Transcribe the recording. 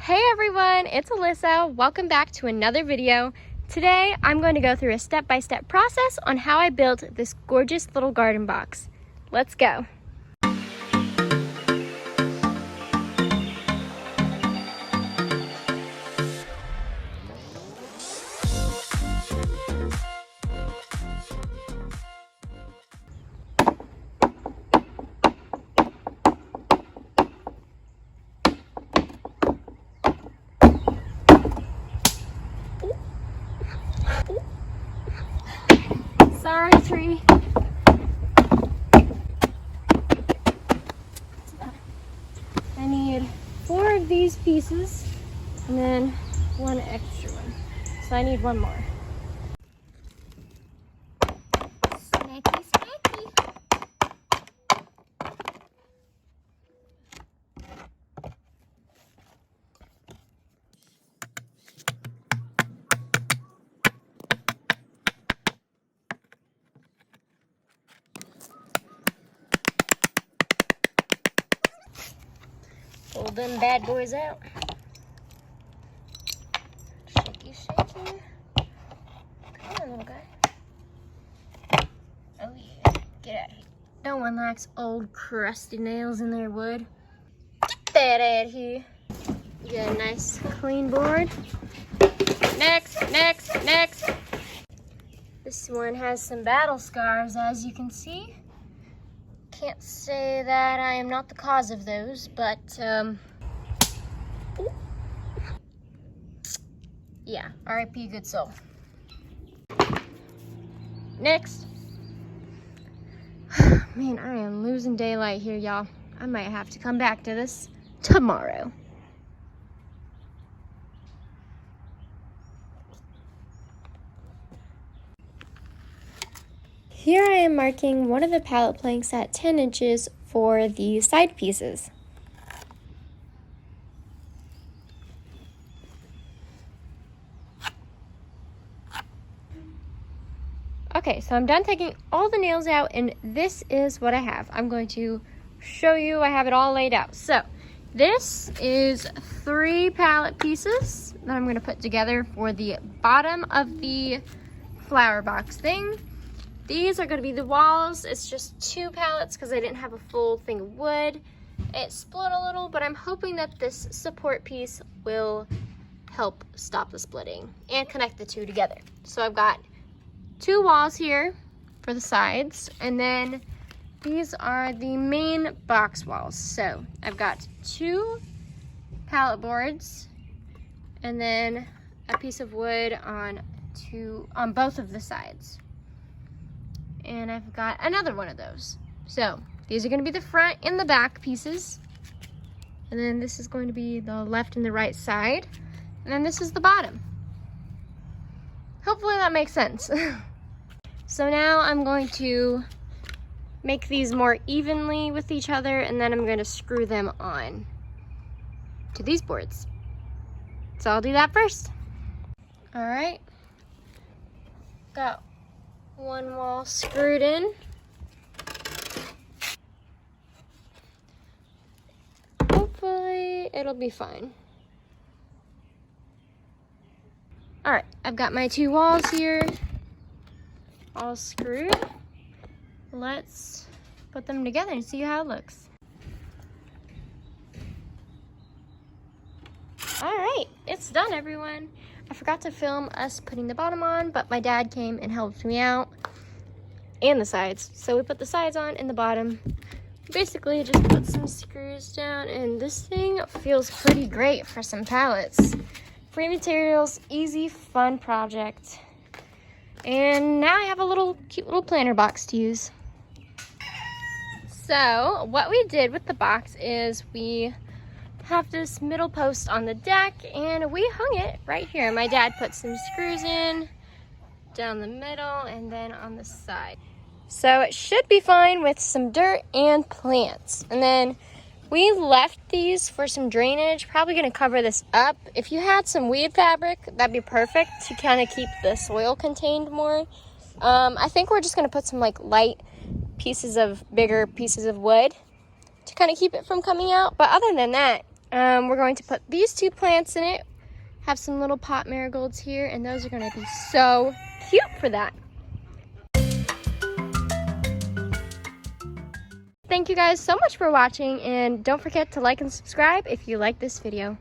Hey everyone, it's Alyssa. Welcome back to another video. Today I'm going to go through a step-by-step process on how I built this gorgeous little garden box. Let's go. Sorry, tree. I need 4 of these pieces and then 1 extra one. So I need 1 more. Snaky, snaky. Pull them bad boys out. Shaky, shaky. Come on, little guy. Oh yeah, get out of here. No one likes old crusty nails in their wood. Get that out of here. You got a nice clean board. Next, next, next. This one has some battle scars, as you can see. Can't say that I am not the cause of those, but yeah, R.I.P. good soul. Next. Man, I am losing daylight here, y'all. I might have to come back to this tomorrow. Here I am marking one of the pallet planks at 10 inches for the side pieces. Okay, so I'm done taking all the nails out and this is what I have. I'm going to show you, I have it all laid out. So this is 3 pallet pieces that I'm going to put together for the bottom of the flower box thing. These are going to be the walls. It's just 2 pallets because I didn't have a full thing of wood. It split a little, but I'm hoping that this support piece will help stop the splitting and connect the 2 together. So I've got 2 walls here for the sides, and then these are the main box walls. So I've got 2 pallet boards and then a piece of wood on both of the sides. And I've got another one of those. So these are going to be the front and the back pieces. And then this is going to be the left and the right side. And then this is the bottom. Hopefully that makes sense. So now I'm going to make these more evenly with each other, and then I'm going to screw them on to these boards. So I'll do that first. All right. Got 1 wall screwed in. Hopefully it'll be fine. All right, I've got my 2 walls here all screwed. Let's put them together and see how it looks. All right, it's done, everyone. I forgot to film us putting the bottom on, but my dad came and helped me out, and the sides. So we put the sides on and the bottom. Basically just put some screws down, and this thing feels pretty great for some pallets. Free materials, easy, fun project. And now I have a cute little planter box to use. So what we did with the box is we have this middle post on the deck and we hung it right here. My dad put some screws in down the middle and then on the side. So it should be fine with some dirt and plants. And then we left these for some drainage. Probably gonna cover this up. If you had some weed fabric, that'd be perfect to kind of keep the soil contained more. I think we're just gonna put some like light bigger pieces of wood to kind of keep it from coming out. But other than that, We're going to put these 2 plants in it. Have some little pot marigolds here, and those are going to be so cute for that. Thank you guys so much for watching, and don't forget to like and subscribe if you like this video.